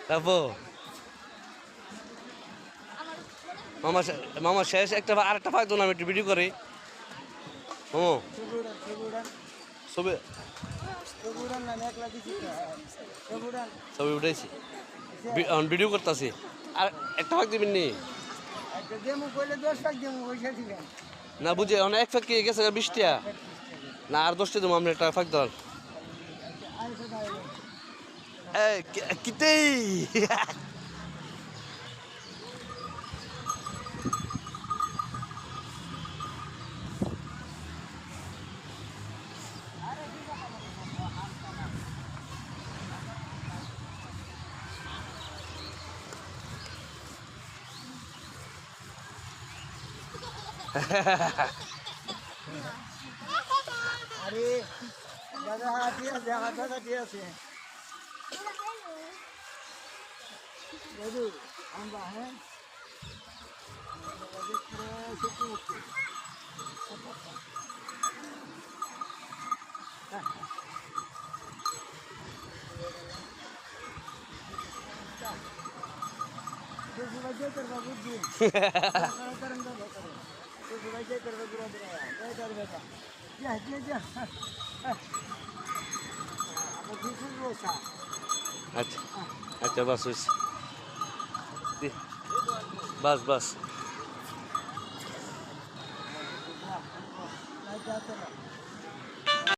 তারপর মামা মামা শেষ একটা আর একটা ফাঁক না আমি একটু ভিডিও করি ও ছবি ছবি উঠাইছি ভিডিও করতেছি আর একটা ফাঁক দিবেন নি না বুঝে অনেক এক ফাঁক গেছে 20টা না আর 10টা দেবো আমরা একটা ফাঁক দেওয়ার কিতেই আরে দাদা ঠিক আছে দাদা ঠিক আছে দাদু আমরা হ্যাঁ আচ্ছা আচ্ছা বাস হয়েছে বাস বাস